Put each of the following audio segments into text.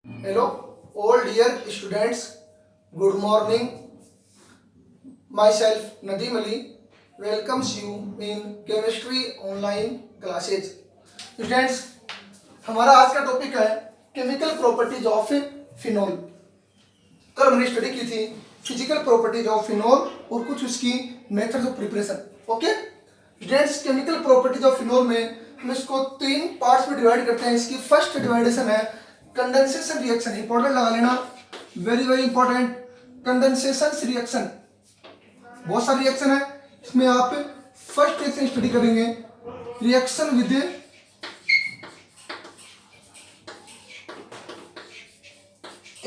Hello, all dear students. Good morning. Myself Nadeem Ali welcomes you in chemistry online classes. Students, हमारा आज का topic है chemical properties of phenol. कल हमने study की थी फिजिकल प्रॉपर्टीज ऑफ फिनॉल और कुछ उसकी methods of preparation. Okay students, chemical properties of phenol में हम इसको तीन पार्ट्स में डिवाइड करते हैं। इसकी फर्स्ट डिवाइडेशन है कंडेंसेशन रिएक्शन। इंपॉर्टेंट लगा लेना, very very important. Condensation reaction, बहुत सारे रिएक्शन है, इसमें आप फर्स्ट रिएक्शन स्टडी करेंगे, reaction with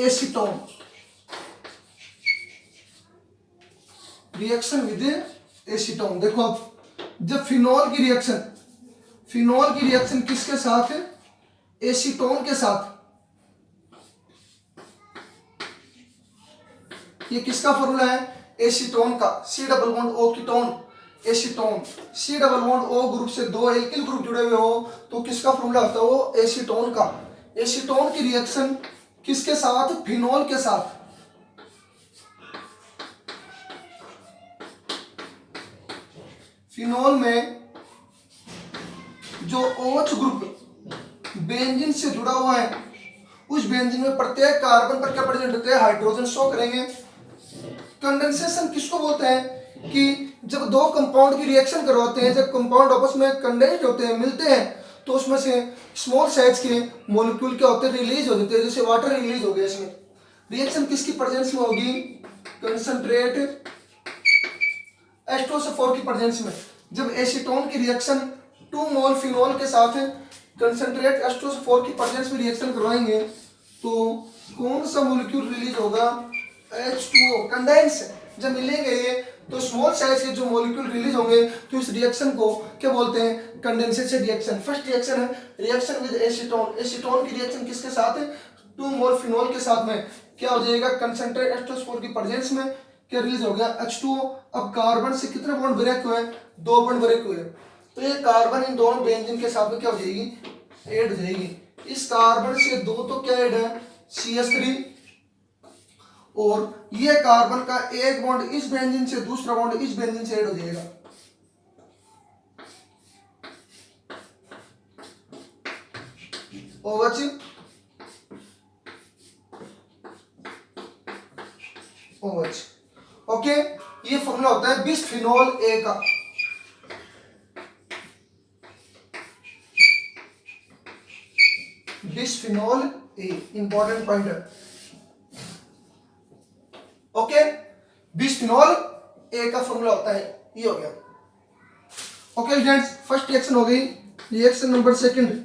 acetone. Reaction with acetone, देखो अब जब फिनॉल की रिएक्शन किसके साथ है? एसीटोन के साथ। ये किसका फॉर्मूला है? एसीटोन का। C double bond O ketone, acetone. C double bond O group से दो एल्किल ग्रुप जुड़े हुए हो तो किसका फॉर्मूला होता है? वो एसीटोन का। एसीटोन की रिएक्शन किसके साथ? फिनॉल के साथ। फिनॉल में जो OH ग्रुप बेंजीन से जुड़ा हुआ है, उस बेंजीन में प्रत्येक कार्बन पर क्या प्रेजेंट होते हैं? हाइड्रोजन शो करेंगे। कंडेंसेशन किसको बोलते हैं? कि जब दो कंपाउंड की रिएक्शन करवाते हैं, जब कंपाउंड आपस में कंडेंस्ड होते हैं, मिलते हैं, तो उसमें से स्मॉल साइज के मॉलिक्यूल क्या होते हैं? रिलीज हो जाते हैं, जैसे वाटर रिलीज हो गया। इसमें रिएक्शन किसकी प्रेजेंस में होगी? कंसंट्रेट H2SO4 की प्रेजेंस में। जब एसीटोन की रिएक्शन 2 मोल फिनॉल के साथ कंसंट्रेट H2SO4 की प्रेजेंस में रिएक्शन करवाएंगे तो कौन सा मॉलिक्यूल रिलीज होगा? H2O, condense. जब मिलेंगे ये तो स्मॉल साइज के जो मॉलिक्यूल रिलीज होंगे, तो इस रिएक्शन को क्या बोलते हैं? Condensation reaction. फर्स्ट रिएक्शन है रिएक्शन विद एसीटोन। एसीटोन की रिएक्शन किसके साथ है? 2 मोल फिनॉल के साथ में क्या हो जाएगा? कंसंट्रेट H2SO4 की प्रेजेंस में क्या रिलीज हो गया? H2O। अब कार्बन से कितने बॉन्ड ब्रेक हुए? 2 बॉन्ड ब्रेक हुए, तो ये कार्बन इन दोनों बेंजीन के साथ में क्या हो जाएगी? ऐड हो जाएगी। इस कार्बन से दो तो क्या ऐड है? CH3। और ये कार्बन का एक बॉन्ड इस बेंजीन से, दूसरा बॉन्ड इस बेंजीन से ऐड हो जाएगा। OH OH। ओके, ये फॉर्मूला होता है बिस्फिनॉल ए का। बिस्फिनॉल ए इंपॉर्टेंट पॉइंट है। ओके, बिस्फिनॉल ए का फॉर्मूला होता है, ये हो गया। ओके स्टूडेंट्स, फर्स्ट रिएक्शन हो गई। Reaction number second,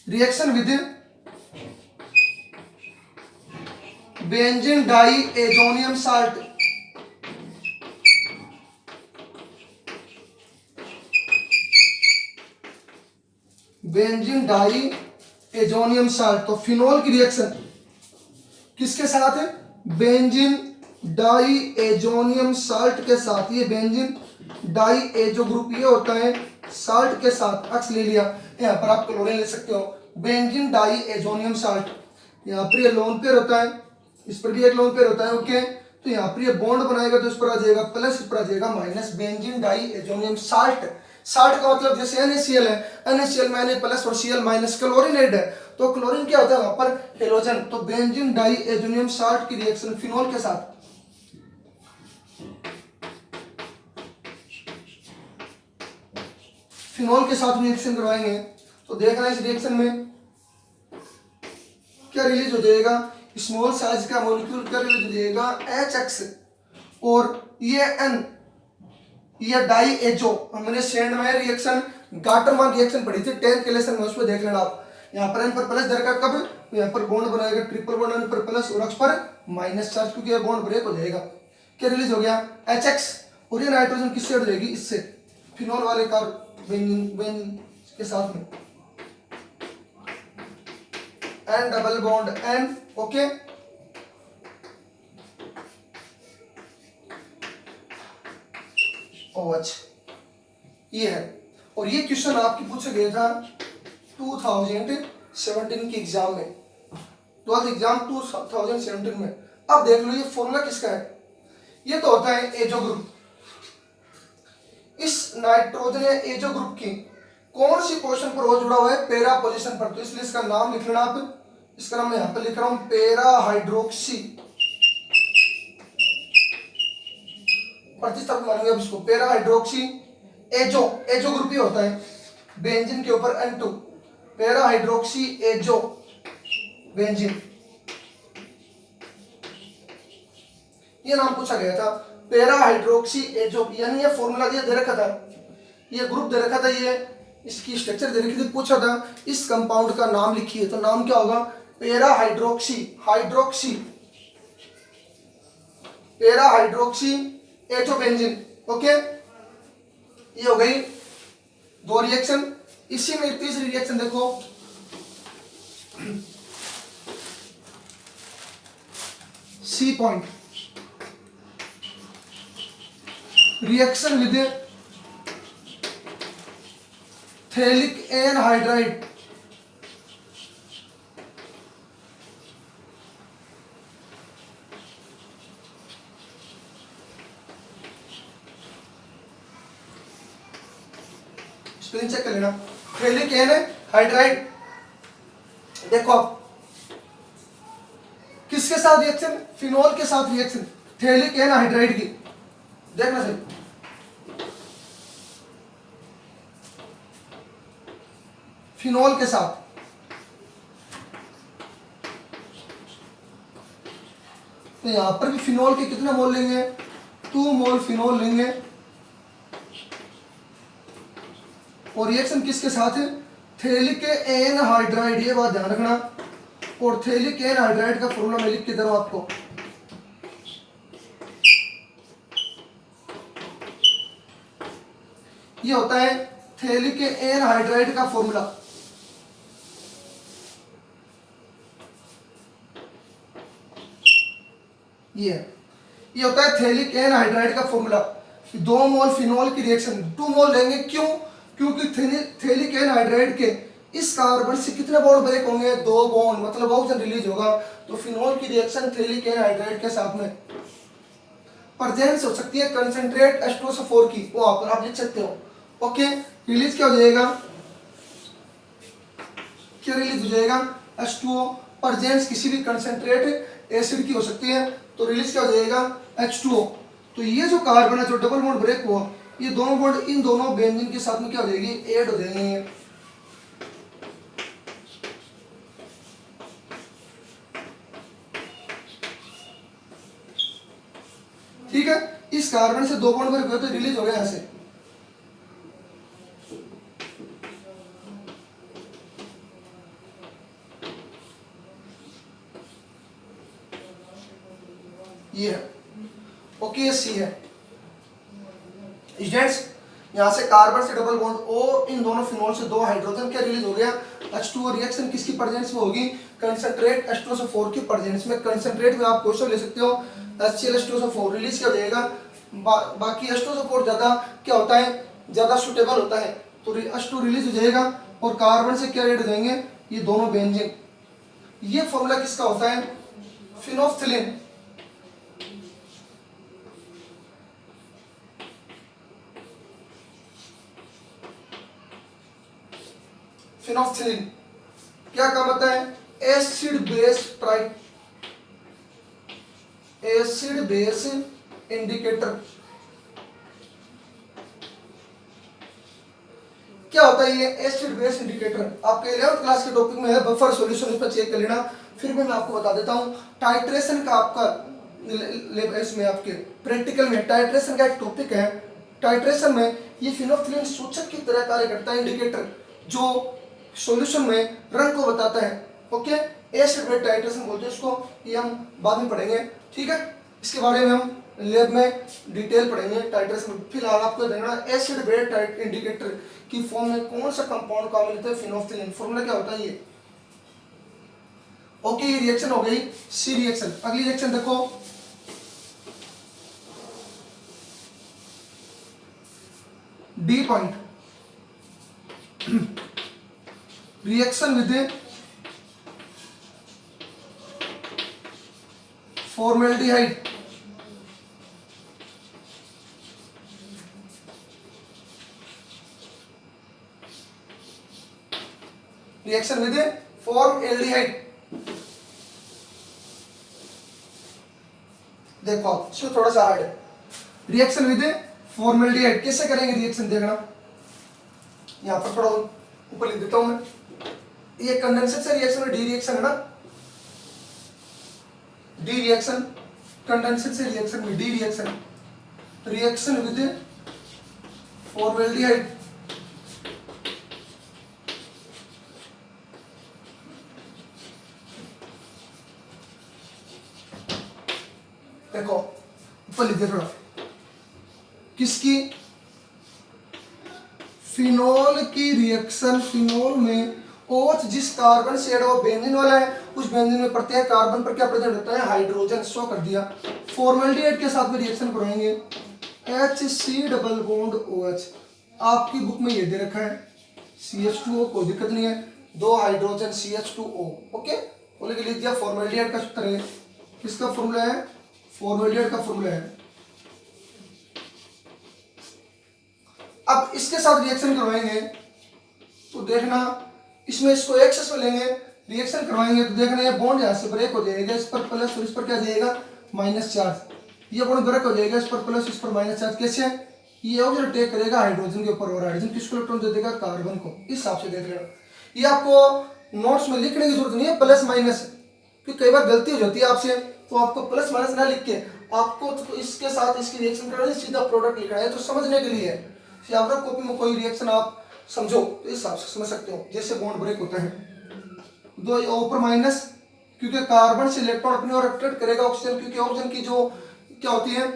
reaction with benzene diazonium salt. Benzene diazonium salt, तो फिनॉल की रिएक्शन किसके साथ है? बेंजीन डाई एजोनियम साल्ट के साथ। ये बेंजीन डाई एजो ग्रुप ये होता है साल्ट के साथ। अक्स ले लिया, यहाँ पर आप क्लोरीन ले सकते हो। बेंजीन डाई एजोनियम साल्ट, यहाँ पर ये लोन पेयर होता है, इस पर भी एक लोन पेयर होता है। ओके, तो यहाँ पर ये बॉन्ड बनाएगा तो इस पर आ जाएगा प्लस, इस पर आ जाएगा minus. Benzene diazonium salt. Salt का मतलब जैसे NaCl है, NaCl में Na प्लस और Cl माइनस, क्लोरीनेट है तो क्लोरीन क्या होता है वहां पर? हेलोजन। तो बेंजीन डाई एजोनियम साल्ट की रिएक्शन फिनॉल के साथ, फिनॉल के साथ रिएक्शन करवाएंगे तो देखना इस रिएक्शन में क्या रिलीज हो जाएगा? स्मॉल साइज का मॉलिक्यूल क्या रिलीज हो जाएगा? HX। और ये N, ये डाई एजो, हमने सेंड में रिएक्शन गाटरमान रिएक्शन पढ़ी थी 10th के लेसन में, उसमें देख लेना आप। यहाँ पर N पर प्लस दर का कब? तो यहाँ पर बॉन्ड बनाएगा ट्रिपल बॉन्ड, N पर प्लस और X पर माइनस चार्ज, क्योंकि ये बॉन्ड ब्रेक हो जाएगा। क्या रिलीज हो गया? HX। और ये नाइट्रोजन किससे ऐड हो जाएगी? इससे, फिनॉल वाले का बेंजीन के साथ में। N double bond N। Okay, OH ये है। और ये क्वेश्चन आपकी पूछा गया था 2017 के एग्जाम में, 12th एग्जाम 2017 में। अब देख लो ये फॉर्मूला किसका है। ये तो होता है एजो ग्रुप। इस नाइट्रोजन या एजो ग्रुप की कौन सी पोजीशन पर वो जुड़ा हुआ है, पैरा पोजीशन पर, तो इसलिए इसका नाम लिख लेना आप। इसका नाम मैं यहां पर लिख रहा हूं पैरा हाइड्रोक्सी, प्रतिस्थापित मानेंगे अब इसको, para hydroxy azo. Azo group ही होता है बेंजीन के ऊपर N2, para hydroxy azo benzene, ये नाम पूछा गया था पैरा हाइड्रोक्सी एजो। यानी ये फॉर्मूला दिया दे रखा था, ये ग्रुप दे रखा था, ये इसकी स्ट्रक्चर दे रखी थी, पूछा था इस कंपाउंड का नाम लिखिए, तो नाम क्या होगा, para hydroxy, hydroxy para hydroxy azo benzene. Okay, ये हो गई दो रिएक्शन। इसी में तीसरी रिएक्शन देखो, C point, reaction with phthalic anhydride. Spelling check कर लेना, थैलिक एनहाइड्राइड। देखो आप किसके साथ रिएक्शन, फिनोल के साथ रिएक्शन, थैलिक एनहाइड्राइड की, देखना सही। फिनोल के साथ, तो यहां पर भी फिनोल के कितने मोल लेंगे, 2 मोल फिनोल लेंगे। और रिएक्शन किसके साथ है, थैलिक एनहाइड्राइड, ये बात ध्यान रखना। और थैलिक एनहाइड्राइड का फॉर्मूला मैं लिख के दे रहा हूं आपको, ये होता है थैलिक एनहाइड्राइड का फॉर्मूला। ये होता है थैलिक एनहाइड्राइड का फॉर्मूला। 2 मोल फिनोल की रिएक्शन 2 मोल लेंगे, क्यों, क्योंकि थैलिक एनहाइड्राइड के इस कार्बन से कितने बॉन्ड ब्रेक होंगे, 2 बॉन्ड, मतलब ऑक्सीजन रिलीज होगा। तो फिनोल की रिएक्शन थैलिक एनहाइड्राइड के साथ में प्रेजेंस हो सकती है कंसंट्रेट H2SO4 की, वो आप लिख सकते हो। ओके, रिलीज क्या हो जाएगा, क्या रिलीज हो जाएगा, H2O। प्रेजेंस किसी भी कंसंट्रेट एसिड की हो सकती है, तो रिलीज क्या हो जाएगा, H2O। तो ये जो कार्बन है जो डबल बॉन्ड ब्रेक हुआ, ये दोनों बॉन्ड इन दोनों बेंजीन के साथ में क्या हो जाएगी, ऐड हो जाएंगे। ठीक है, इस कार्बन से 2 बॉन्ड ब्रेक हुए तो रिलीज हो गया यहां से। ये है, ओके, ये सी है स्टूडेंट्स। यहां से कार्बन से डबल बॉन्ड और इन दोनों फिनोल से 2 हाइड्रोजन क्या रिलीज हो गया, H2O। रिएक्शन किसकी प्रेजेंस में होगी, कंसंट्रेट H2SO4 की प्रेजेंस में। कंसंट्रेट में आप क्वेश्चन ले सकते हो HCl H2SO4, रिलीज क्या हो जाएगा, बाकी H2SO4 ज्यादा क्या होता है, ज्यादा सुटेबल होता है, तो H2 रिलीज हो जाएगा। और कार्बन से क्या ऐड हो जाएंगे, ये दोनों बेंजीन। ये फॉर्मूला किसका होता है, फिनोफ्थिलीन। फिनोफ्थिलीन क्या काम होता है, acid base acid base indicator. क्या होता है ये एसिड बेस इंडिकेटर, आपके 11th क्लास के टॉपिक में है बफर सॉल्यूशन, इस पर चेक कर लेना। फिर भी मैं आपको बता देता हूं, टाइट्रेशन का आपका इसमें आपके प्रैक्टिकल में टाइट्रेशन का एक टॉपिक है। टाइट्रेशन में ये फिनोफ्थिलीन सूचक की तरह कार्य करता है, इंडिकेटर जो सॉल्यूशन में रंग को बताता है। ओके, एसिड बेस टाइट्रेशन बोलते हैं इसको, ये हम बाद में पढ़ेंगे। ठीक है, इसके बारे में हम लैब में डिटेल पढ़ेंगे टाइट्रेशन। फिलहाल आपको देखना एसिड बेस इंडिकेटर की फॉर्म में कौन सा कंपाउंड काम लेता है, फिनोफ्थिलीन। फॉर्मूला क्या होता है ये। ओके, ये रिएक्शन हो गई सी रिएक्शन। अगली रिएक्शन देखो, D point, reaction with formaldehyde reaction with formaldehyde. देखो इसमें थोड़ा सा हार्ड है। रिएक्शन विद फॉर्मेल्डिहाइड कैसे करेंगे रिएक्शन, देखना यहां पर थोड़ा ऊपर लिख देता हूं मैं। ये कंडेंसर से रिएक्शन में डी रिएक्शन है ना, डी रिएक्शन, कंडेंसर से रिएक्शन में D reaction, reaction with formaldehyde देखो ऊपर लिख दे थोड़ा, किसकी, फिनोल की रिएक्शन, फिनोल में OH जिस कार्बन से वो बेंजीन वाला है, उस बेंजीन में प्रत्येक कार्बन पर क्या प्रेजेंट होता है, हाइड्रोजन, शो कर दिया। फॉर्मेल्डिहाइड के साथ में रिएक्शन करवाएंगे, HC डबल बॉन्ड OH, आपकी बुक में ये दे रखा है CH2O, कोई दिक्कत नहीं है, 2 हाइड्रोजन CH2O, ओके। बोले कि लिख दिया। फॉर्मेल्डिहाइड का सूत्र है, किसका फॉर्मूला है, फॉर्मेल्डिहाइड का फॉर्मूला है। अब इसके साथ रिएक्शन करवाएंगे तो देखना, इसमें इसको एक्सेस में लेंगे, रिएक्शन करवाएंगे तो देखना ये बॉन्ड यहाँ से ब्रेक हो जाएगा, इस पर प्लस और इस पर क्या जाएगा माइनस चार्ज, ये बॉन्ड ब्रेक हो जाएगा, इस पर प्लस इस पर माइनस चार्ज। कैसे, ये ऑक्सीजन टेक करेगा हाइड्रोजन के ऊपर और हाइड्रोजन किसको इलेक्ट्रॉन दे देगा, कार्बन को। इस हिसाब से देख लेना। ये आपको नोट्स में लिखने की जरूरत नहीं है प्लस माइनस, क्योंकि कई बार गलती हो जाती है आपसे, तो आपको प्लस माइनस ना लिख के आपको तो इसके साथ इसकी रिएक्शन करना है, सीधा प्रोडक्ट लिखना है, तो समझने के लिए है। याद कॉपी में कोई रिएक्शन आप समझो तो इस हिसाब से समझ सकते हो, जैसे बॉन्ड ब्रेक होता है, 2 ऊपर माइनस, क्योंकि कार्बन से इलेक्ट्रॉन अपनी ओर अट्रैक्ट करेगा ऑक्सीजन, क्योंकि ऑक्सीजन की जो क्या होती है,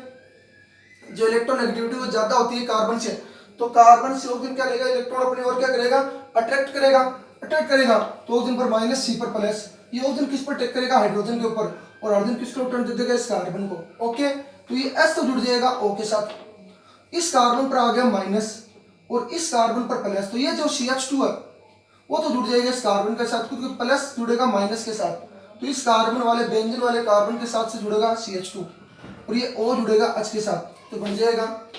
जो इलेक्ट्रोनेगेटिविटी वो ज्यादा होती है कार्बन से, तो कार्बन से ऑक्सीजन क्या करेगा, इलेक्ट्रॉन अपनी ओर क्या करेगा, अट्रैक्ट करेगा, तो ऑक्सीजन पर माइनस, सी पर प्लस। ये ऑक्सीजन किस पर टेक करेगा, हाइड्रोजन के ऊपर, और हाइड्रोजन किसको इलेक्ट्रॉन दे देगा, इस कार्बन को, ओके। तो ये S तो जुड़ जाएगा O के साथ, इस कार्बन पर आ गया माइनस और इस कार्बन पर प्लस, तो ये जो CH2 है वो तो जुड़ जाएगा इस कार्बन के साथ, क्योंकि प्लस जुड़ेगा माइनस के साथ, तो इस कार्बन वाले बेंजीन वाले कार्बन के साथ से जुड़ेगा CH2 और ये O जुड़ेगा H के साथ, तो बन जाएगा।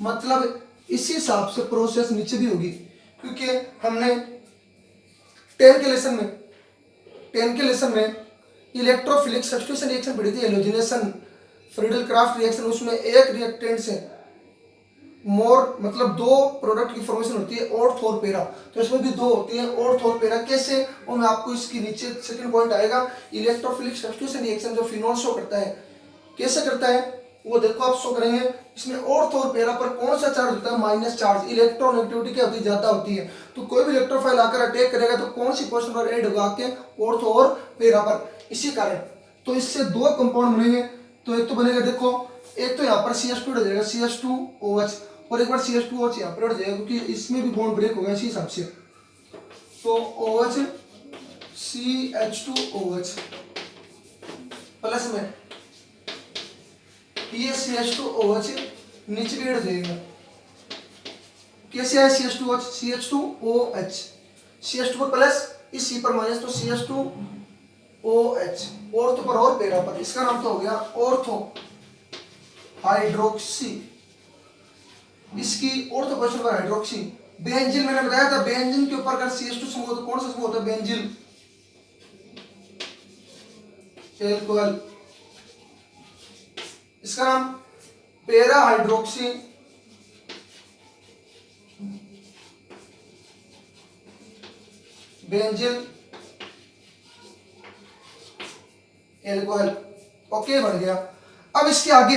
मतलब इसी हिसाब से प्रोसेस नीचे भी होगी, क्योंकि हमने 10 के लेसन में इलेक्ट्रोफिलिक सब्स्टिट्यूशन रिएक्शन पढ़ी थी, हेलोजिनेशन, फ्रीडल क्राफ्ट रिएक्शन, उसमें एक रिएक्टेंट से मोर मतलब 2 प्रोडक्ट की फॉर्मेशन होती है, ऑर्थ और पेरा, तो इसमें भी 2 होती है, ऑर्थ और पेरा। कैसे, वो मैं आपको इसकी नीचे सेकंड पॉइंट आएगा, इलेक्ट्रोफिलिक सब्स्टिट्यूशन रिएक्शन जो फिनोल शो करता है, कैसे करता है वो देखो आप शो करेंगे। इसमें ऑर्थ और पेरा पर कौन सा चार्ज होता है, माइनस चार्ज, इलेक्ट्रोनेगेटिविटी क्या होती है, ज्यादा होती है, तो कोई भी इलेक्ट्रोफाइल आकर अटैक करेगा तो कौन सी पोजीशन पर ऐड होगा के, ऑर्थ और पेरा पर। इसी कारण तो इससे 2 कंपाउंड बनेंगे, तो एक तो बनेगा देखो, एक तो यहाँ पर CH2 हो जाएगा, CH2OH, और एक बार CH2OH यहाँ पर हट जाएगा, क्योंकि इसमें भी बॉन्ड ब्रेक होगा इसी हिसाब से, तो OH CH2OH प्लस में ये CH2OH नीचे भी हट जाएगा। कैसे है CH2OH, CH2OH, CH2 पर प्लस, इस C पर माइनस, तो CH2OH, ऑर्थो पर और पेरा पर, इसका नाम तो हो गया ऑर्थो हाइड्रोक्सी, इसकी ऑर्थो पोजीशन पर हाइड्रोक्सी। बेंजीन मैंने बताया था, बेंजीन के ऊपर अगर CH2 समूह हो तो कौन सा समूह होता है, बेंजीन, एल्कोहल, इसका नाम पेरा हाइड्रोक्सी बेंजीन एल्कोहल, ओके बन गया। अब इसके आगे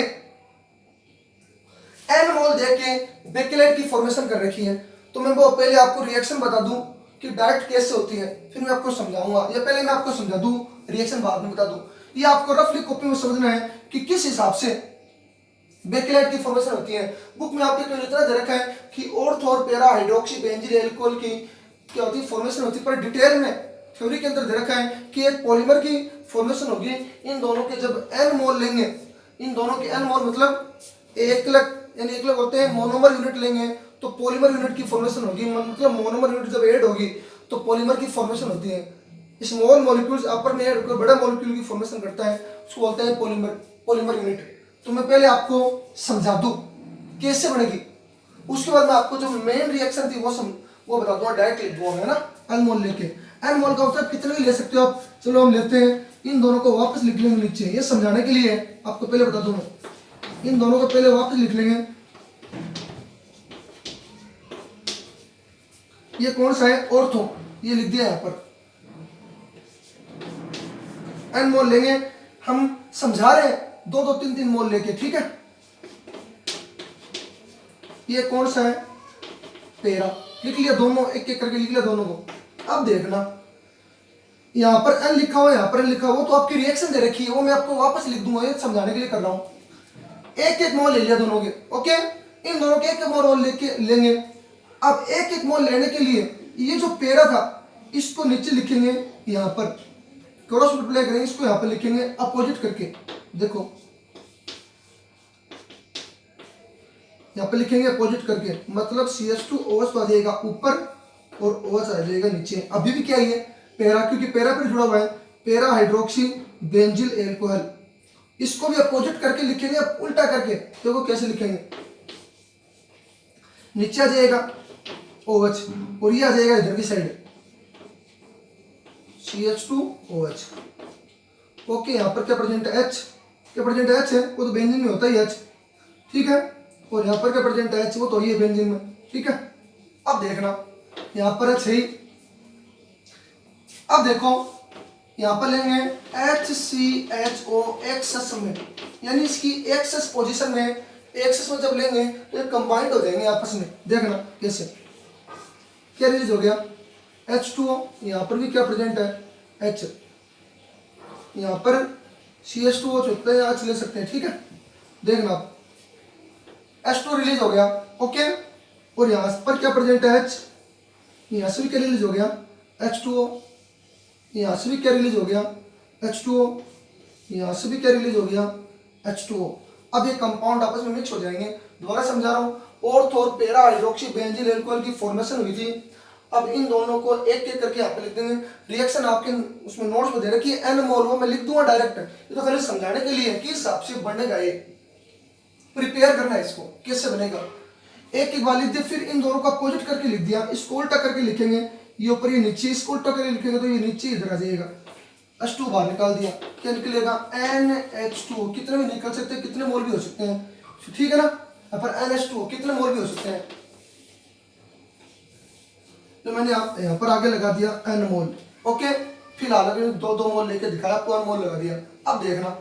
एन मोल देके बेकेलेट की फॉर्मेशन कर रखी है, तो मैं वो पहले आपको रिएक्शन बता दूं कि डायरेक्ट कैसे होती है, फिर मैं आपको समझाऊंगा, या पहले मैं आपको समझा दूं, रिएक्शन बाद में बता दूं। ये आपको रफली कॉपी में समझना है कि किस हिसाब से बेकेलेट की फॉर्मेशन होती है। बुक में आपके केवल इतना दे रखा है कि ऑर्थो और पेरा हाइड्रोक्सी बेंजीन एल्कोहल की क्या होती है, फॉर्मेशन होती है, पर डिटेल में थ्योरी के अंदर दे रखा है कि एक पॉलीमर की फॉर्मेशन होगी, इन दोनों के जब एन मोल लेंगे, इन दोनों के एन मोल मतलब एकलक, यानी एकलक होते हैं, मोनोमर यूनिट लेंगे तो पॉलीमर यूनिट की फॉर्मेशन होगी, मतलब मोनोमर यूनिट जब ऐड होगी तो पॉलीमर की फॉर्मेशन होती है। स्मॉल मॉलिक्यूल्स आपस में ऐड होकर बड़ा मॉलिक्यूल की फॉर्मेशन करता है, उसको बोलते हैं पॉलीमर यूनिट। तो मैं पहले आपको समझा दूं कैसे बनेगी, उसके बाद मैं आपको जो मेन रिएक्शन थी वो बता दूंगा, डायरेक्ट लिख दूंगा, है ना। एन मोल लेके, एन मोल का मतलब कितने भी ले सकते हो आप। चलो हम लेते हैं, इन दोनों को वापस लिख लेंगे नीचे, ये समझाने के लिए है, आपको पहले बता दूं मैं, इन दोनों को पहले वापस लिख लेंगे। ये कौन सा है, ऑर्थो, ये लिख दिया यहाँ पर। एन मोल लेंगे, हम समझा रहे हैं 2-2, 3-3 मोल लेके, ठीक है। ये कौन सा है, पेरा, लिख लिया दोनों, एक एक करके लिख लिया दोनों को। अब देखना यहाँ पर एन लिखा हुआ, यहाँ पर एन लिखा हुआ, तो आपकी रिएक्शन दे रखी है, वो मैं आपको वापस लिख दूंगा, ये समझाने के लिए कर रहा हूँ। एक एक मोल ले लिया दोनों के, ओके। इन दोनों के एक एक मोल लेके लेंगे। अब एक एक मोल लेने के लिए ये जो पेरा था इसको नीचे लिखेंगे, यहाँ पर क्रॉस मल्टीप्लाई करेंगे, इसको यहाँ पर लिखेंगे अपोजिट करके। देखो यहाँ पे लिखेंगे अपोजिट करके, मतलब CH2OH आ जाएगा ऊपर और OH आ जाएगा नीचे। अभी भी क्या है, पैरा, क्योंकि पैरा पर जुड़ा हुआ है, पैरा हाइड्रोक्सी बेंजिल एल्कोहल। इसको भी अपोजिट करके लिखेंगे, उल्टा करके देखो कैसे लिखेंगे। नीचे आ जाएगा OH और ये आ जाएगा इधर की साइड CH2OH। ओके, यहाँ पर क्या प्रेजेंट है, H, क्या प्रेजेंट है, H है, वो तो बेंजीन में होता ही H, ठीक है। और यहाँ पर क्या प्रेजेंट है, H, वो तो ही है बेंजीन में, ठीक है। अब देखना यहाँ पर H है, अब देखो यहाँ पर लेंगे HCHO एक्सेस में, यानी इसकी एक्सेस पोजीशन में, एक्सेस में जब लेंगे तो ये कंबाइंड हो जाएंगे आपस में। देखना कैसे, क्या रिलीज हो गया, H2O, यहाँ पर भी क्या प्रेजेंट है, H, यहाँ पर CH2O होता है, H ले सकते हैं, ठीक है। देखना आप H2 रिलीज हो गया, ओके। और यहाँ पर क्या प्रेजेंट है, H, यहाँ से भी क्या रिलीज हो गया, H2O, यहाँ से भी क्या रिलीज हो गया, H2O, यहाँ से भी क्या रिलीज हो गया, H2O। अब ये कंपाउंड आपस में मिक्स हो जाएंगे। दोबारा समझा रहा हूँ, ऑर्थो और पैरा हाइड्रोक्सी बेंजील एल्कोहल की फॉर्मेशन हुई थी। अब इन दोनों को एक एक करके यहाँ पे लिख देंगे। रिएक्शन आपके उसमें नोट्स में दे रखी है, एन मोल, वो मैं लिख दूंगा डायरेक्ट, ये तो खाली समझाने के लिए कि हिसाब से बनेगा, ये प्रिपेयर करना है इसको कैसे बनेगा। एक एक बार लिख दिया, फिर इन दोनों को अपोजिट करके लिख दिया, इसको उल्टा करके लिखेंगे, ये ऊपर ये नीचे, इसको उल्टा करके लिखेंगे तो ये नीचे इधर आ जाएगा। H2 बाहर निकाल दिया, क्या निकलेगा, NH2, कितने भी निकल सकते हैं, कितने मोल भी हो सकते हैं, ठीक है ना। पर NH2 कितने मोल भी हो सकते हैं, तो मैंने यहाँ पर आगे लगा दिया N मोल, ओके। फिलहाल अभी 2-2 मोल लेके दिखाया आपको, N मोल लगा दिया। अब देखना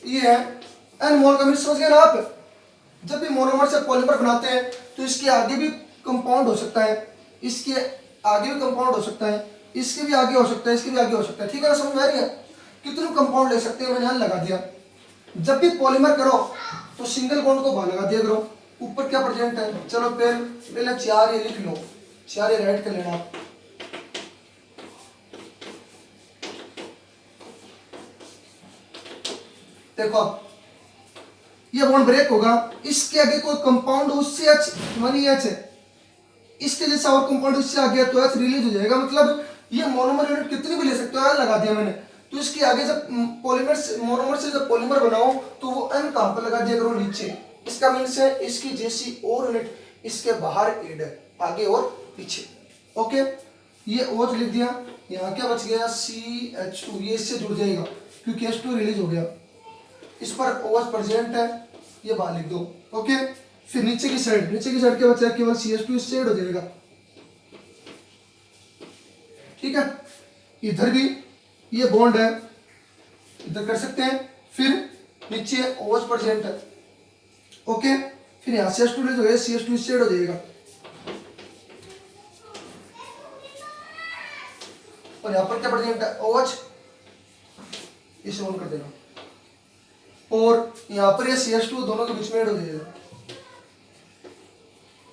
ये है N मोल का, समझ गए ना आप। जब भी मोनोमर से पॉलीमर बनाते हैं तो इसके आगे भी कंपाउंड हो सकता है, इसके आगे भी कंपाउंड हो सकता है, इसके भी आगे हो सकता है, इसके भी आगे हो सकता है, ठीक है ना, समझ में आ रही है। कितने कंपाउंड ले सकते हैं, मैंने यहाँ लगा दिया। जब भी पॉलीमर करो तो सिंगल बॉन्ड को बाहर लगा दिया करो। ऊपर क्या प्रेजेंट है, चलो पहले 4 ये लिख लो, 4 ये राइट कर लेना आप। देखो ये बॉन्ड ब्रेक होगा, इसके आगे कोई कंपाउंड उससे H, मानी H है, इसके जैसा और कंपाउंड इससे आगे तो H रिलीज हो जाएगा। मतलब ये मोनोमर यूनिट कितनी भी ले सकते हो, लगा दिया मैंने। तो इसके आगे जब पॉलीमर से, मोनोमर से जब पॉलीमर बनाओ तो वो N कहां पर लगा दिया करो, नीचे। इसका मीन्स है इसकी जैसी और यूनिट इसके बाहर एड है, आगे और पीछे, ओके। ये OH लिख दिया, यहाँ क्या बच गया, CH2, ये इससे जुड़ जाएगा क्योंकि H2 रिलीज हो गया, इस पर OH प्रेजेंट है, ये बाहर लिख दो, ओके। फिर नीचे की साइड क्या बचा है, केवल CH2 इससे ऐड हो जाएगा, ठीक है। इधर भी ये बॉन्ड है, इधर कर सकते हैं। फिर नीचे OH प्रेजेंट है, ओके। फिर यहाँ CH2 जो है, CH2 इससे ऐड हो जाएगा, और यहाँ पर क्या प्रेजेंट है, OH, इसे ऑन कर देना, और यहाँ पर ये CH2 दोनों के बीच में ऐड हो जाएगा।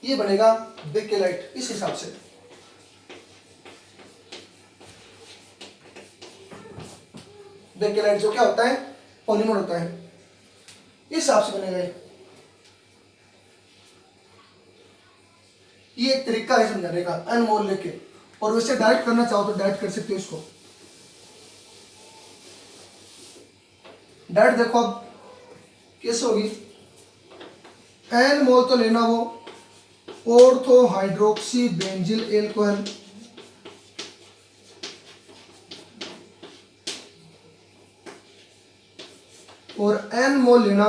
ये बनेगा बेकेलाइट, इस हिसाब से। बेकेलाइट जो क्या होता है, पॉलीमर होता है, इस हिसाब से बनेगा ये। ये एक तरीका है समझाने का n मोल लेके, और वैसे डायरेक्ट करना चाहो तो डायरेक्ट कर सकते हो इसको। डायरेक्ट देखो अब कैसे होगी, n मोल तो लेना वो ऑर्थो हाइड्रोक्सी बेंजिल एल्कोहल, और n मोल लेना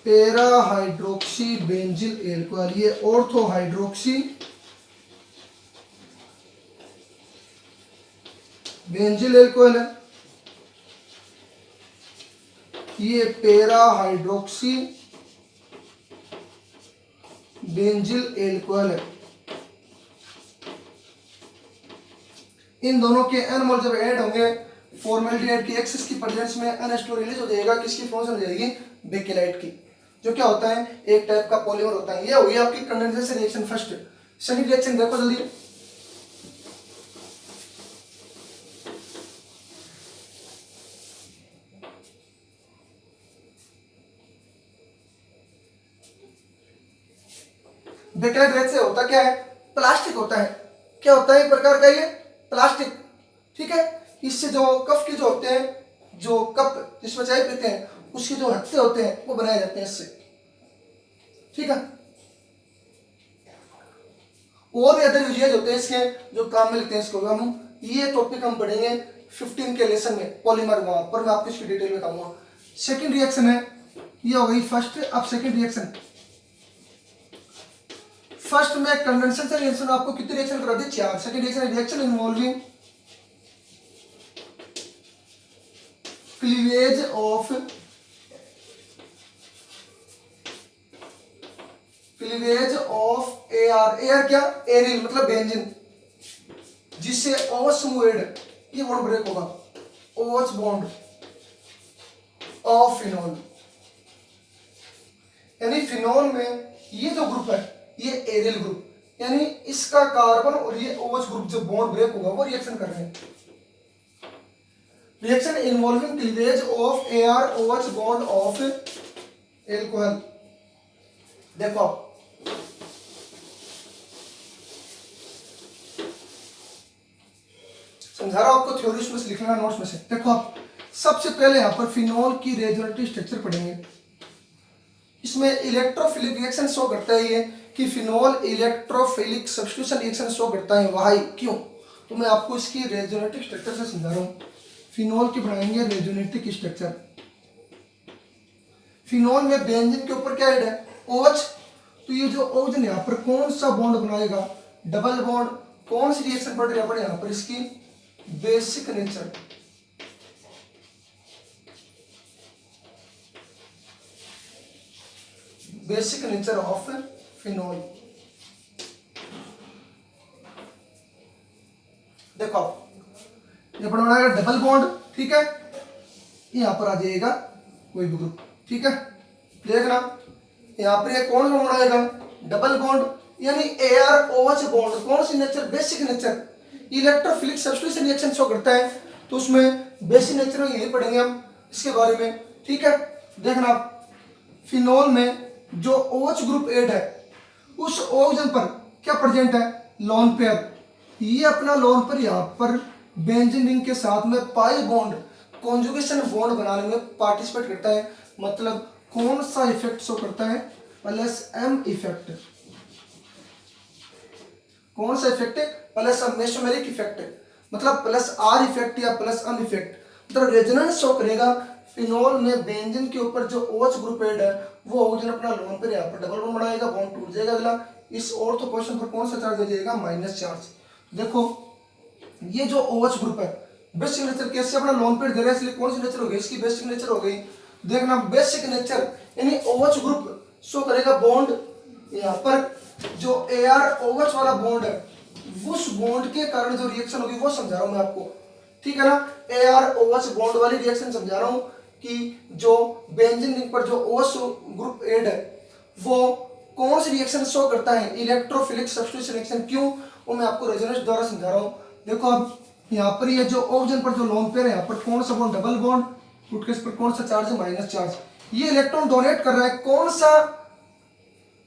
पेरा हाइड्रोक्सी बेंजिल एल्कोहल। ये ऑर्थो हाइड्रोक्सी बेंजिल एल्कोहल है, ये पेरा हाइड्रोक्सी बेंजिल एल्कोहल है। इन दोनों के n मोल जब ऐड होंगे फॉर्मेल्डिहाइड की एक्सेस की प्रेजेंस में NH2 रिलीज हो जाएगा, किसकी फॉर्म हो जाएगी, बेकेलाइट की, जो क्या होता है एक टाइप का पॉलीमर होता है। ये हो गई आपकी condensation reaction first. Second reaction देखो जल्दी, बेकेलाइट रेत से होता क्या है, प्लास्टिक होता है। क्या होता है एक प्रकार का ये प्लास्टिक, ठीक है। इससे जो कफ के जो होते हैं, जो कप जिसमें चाय पीते हैं, उसके जो हत्थे होते हैं वो बनाए जाते हैं इससे, ठीक है। और भी अदर यूजेज होते हैं इसके जो काम में लेते हैं इसको हम, ये टॉपिक हम पढ़ेंगे 15 के लेसन में पॉलीमर, वहां पर मैं आपको इसकी डिटेल बताऊंगा। सेकंड रिएक्शन है, ये हो गई फर्स्ट। अब सेकंड रिएक्शन, फर्स्ट में कंडेंसेशन रिएक्शन आपको कितने रिएक्शन करा दी, 4। Second reaction reaction involving cleavage of AR. AR क्या, एरिल मतलब बेंजीन, जिससे OH समूह ये बॉन्ड ब्रेक होगा, OH बॉन्ड ऑफ फिनॉल। यानी फिनॉल में ये जो ग्रुप है ये एरिल ग्रुप, यानी इसका कार्बन और ये OH ग्रुप जो बॉन्ड ब्रेक होगा वो रिएक्शन कर रहे हैं। Reaction involving cleavage of ArOH bond of alcohol. देखो आप समझा रहा हूं आपको, थ्योरीज में से लिखना नोट्स में से। देखो आप सबसे पहले यहां पर फिनॉल की रेजोनेटिव स्ट्रक्चर पढ़ेंगे। इसमें इलेक्ट्रोफिलिक रिएक्शन शो करता है ये कि phenol electrophilic substitution reaction show करता है। वाई क्यों, तो मैं आपको इसकी रेजोनेटिव स्ट्रक्चर से समझा रहा हूं। फिनॉल की बनाएंगे रेजोनेटिव स्ट्रक्चर। फिनॉल में बेंजीन के ऊपर क्या ऐड है, OH। तो ये जो OH यहाँ पर कौन सा बॉन्ड बनाएगा, डबल बॉन्ड। कौन सी रिएक्शन पढ़ रही है यहाँ पर, इसकी basic nature. Basic nature of phenol. देखो ये बनाएगा डबल बॉन्ड, ठीक है। यहां पर आ जाएगा कोई भी ग्रुप, ठीक है। देखना यहां पर ये कौन सा बनाएगा, डबल बॉन्ड, यानी ArOH बॉन्ड। कौन सी nature, basic nature. Electrophilic substitution reaction show करता है, तो उसमें बेसिक नेचर में यही पढ़ेंगे हम इसके बारे में, ठीक है। देखना फिनॉल में जो OH ग्रुप ऐड है उस ऑक्सीजन पर क्या प्रेजेंट है, लोन पेयर। ये अपना लोन पेयर यहाँ पर बेंजीन रिंग के साथ में पाई बॉन्ड कॉन्जुगेशन बॉन्ड बनाने में पार्टिसिपेट करता है। मतलब कौन सा इफेक्ट शो करता है, +M इफेक्ट। कौन सा इफेक्ट है, +M मेसोमेरिक इफेक्ट, मतलब +R इफेक्ट या +M इफेक्ट। मतलब रेजोनेंस शो करेगा फिनॉल में बेंजीन के ऊपर जो OH ग्रुप ऐड है वो ऑक्सीजन अपना लोन पर यहाँ पर डबल बॉन्ड बनाएगा, बॉन्ड टूट जाएगा। अगला इस ऑर्थो पोजीशन पर कौन सा चार्ज दे जाएगा, माइनस चार्ज। देखो ये जो OH ग्रुप है बेसिक नेचर कैसे अपना लोन पेयर दे रहा है, इसलिए कौन सी नेचर हो गई, इसकी बेसिक नेचर हो गई। देखना बेसिक नेचर यानी OH ग्रुप शो करेगा बॉन्ड यहाँ पर जो ArOH वाला बॉन्ड है, उस बॉन्ड के कारण जो रिएक्शन होगी वो समझा रहा हूं मैं आपको, ठीक है ना। ArOH बॉन्ड वाली रिएक्शन समझा रहा हूं कि जो बेंजीन रिंग पर जो OH ग्रुप ऐड है वो कौन सी रिएक्शन शो करता है, इलेक्ट्रोफिलिक सब्स्टिट्यूशन रिएक्शन। क्यों, वो मैं आपको रेजोनेंस द्वारा समझा रहा हूं। देखो अब यहाँ पर ये जो ऑक्सीजन पर जो लोन पेयर है यहाँ पर कौन सा बॉन्ड, डबल बॉन्ड, टूट के इस पर कौन सा चार्ज है, माइनस चार्ज। ये इलेक्ट्रॉन डोनेट कर रहा है, कौन सा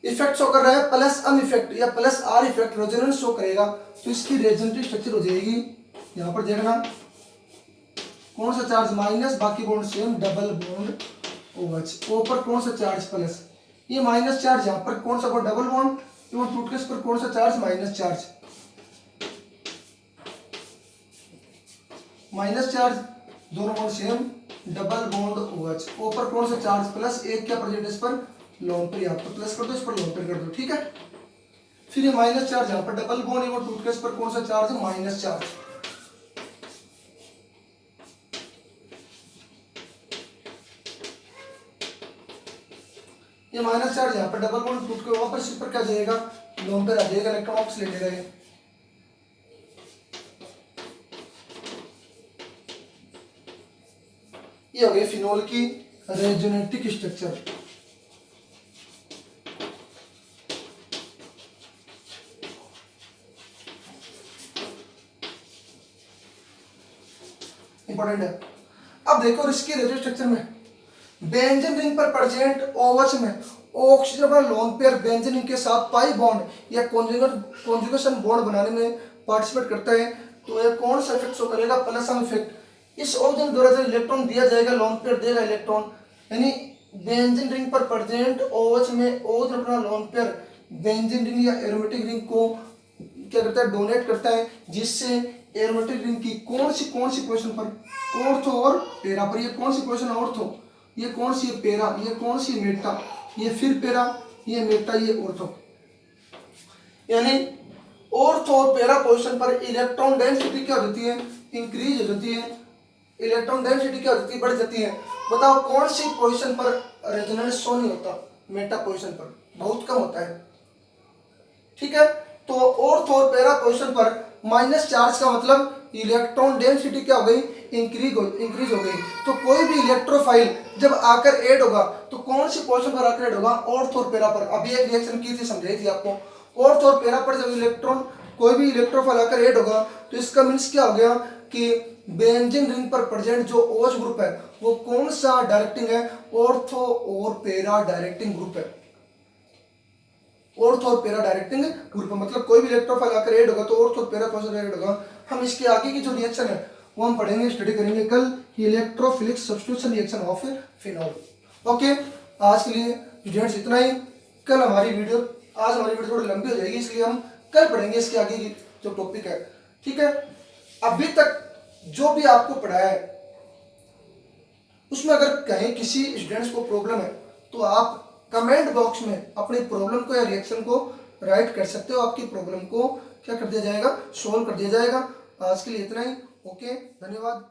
इफेक्ट शो कर रहा है, प्लस एम इफेक्ट या plus are effect resonance show करेगा। तो इसकी रेजोनेटिव स्ट्रक्चर हो जाएगी, यहां पर देखना कौन सा चार्ज माइनस, बाकी bond same, double bond OH, O पर कौन सा चार्ज प्लस, ये माइनस चार्ज, यहां पर कौन सा बॉन्ड डबल बॉन्ड, तो टूटकेस पर कौन सा charge minus charge, minus charge, दोनों bond same, double bond OH, O पर कौन सा चार्ज प्लस, एक क्या प्रेजेंट इस पर लोन पर, यहाँ पर प्लस कर दो, इस पर लोन पर कर दो, ठीक है। फिर ये माइनस चार्ज यहाँ पर डबल बॉन्ड है, वो टूटकेस पर कौन सा चार्ज है, माइनस चार्ज। ये माइनस चार्ज यहाँ पर डबल बॉन्ड टूट के वापस इस पर क्या जाएगा, लोन पर आ जाएगा, इलेक्ट्रॉन वापस ले लेगा ये हो गई फिनोल की रेजोनेटिक स्ट्रक्चर। इंपॉर्टेंट है। अब देखो इसके रेजोनेटिव स्ट्रक्चर में बेंजीन रिंग पर प्रेजेंट OH में ऑक्सीजन का लोन पेयर बेंजीन रिंग के साथ पाई बॉन्ड या कॉन्जुगेशन बॉन्ड बनाने में पार्टिसिपेट करता है, तो ये कौन सा इफेक्ट शो करेगा, प्लस सम इफेक्ट। इस ऑक्सीजन द्वारा जो इलेक्ट्रॉन दिया जाएगा, लोन पेयर देगा इलेक्ट्रॉन, यानी बेंजीन रिंग पर प्रेजेंट OH में OH अपना लोन पेयर बेंजीन रिंग या एरोमेटिक रिंग को क्या करता है, डोनेट करता है, जिससे एरोमेटिक रिंग की कौन सी पोजीशन पर, ऑर्थो और पेरा पर, ये कौन सी पोजीशन ऑर्थो, ये कौन सी पेरा, ये कौन सी मेटा, ये फिर पेरा, ये मेटा, ये ऑर्थो, यानी ऑर्थो और पेरा पोजीशन पर इलेक्ट्रॉन डेंसिटी क्या होती है, इंक्रीज हो जाती है, इलेक्ट्रॉन डेंसिटी क्या होती है, बढ़ जाती है। बताओ कौन सी पोजीशन पर रेजोनेंस शो नहीं होता, मेटा पोजीशन पर बहुत कम होता है, ठीक है। तो ऑर्थो और पेरा पोजीशन पर माइनस चार्ज का मतलब इलेक्ट्रॉन डेंसिटी क्या हो गई, इंक्रीज हो गई। तो कोई भी इलेक्ट्रोफाइल जब आकर ऐड होगा तो कौन सी पोजीशन पर आकर ऐड होगा, ऑर्थो और पेरा पर। अभी एक रिएक्शन की थी, समझाई थी आपको, ऑर्थो और पेरा पर जब इलेक्ट्रॉन कोई भी इलेक्ट्रोफाइल आकर ऐड होगा तो इसका मीन्स क्या हो गया कि बेंजीन रिंग पर प्रेजेंट जो OH ग्रुप है वो कौन सा डायरेक्टिंग है, ऑर्थो और पेरा डायरेक्टिंग ग्रुप है, ऑर्थो और पेरा डायरेक्टिंग ग्रुप। मतलब कोई भी इलेक्ट्रोफाइल आकर ऐड होगा तो ऑर्थो और पेरा पोजीशन ऐड होगा। हम इसके आगे की जो रिएक्शन है वो हम पढ़ेंगे, स्टडी करेंगे कल, electrophilic substitution reaction of phenol. Okay, आज के लिए स्टूडेंट्स इतना ही। कल हमारी वीडियो, आज हमारी वीडियो थोड़ी लंबी हो जाएगी, इसलिए हम कल पढ़ेंगे इसके आगे की जो टॉपिक है, ठीक है। अभी तक जो भी आपको पढ़ाया है उसमें अगर कहीं किसी स्टूडेंट्स को प्रॉब्लम है तो आप कमेंट बॉक्स में अपनी प्रॉब्लम को या रिएक्शन को राइट कर सकते हो, आपकी प्रॉब्लम को क्या कर दिया जाएगा, सोल्व कर दिया जाएगा। आज के लिए इतना ही। ओके, धन्यवाद।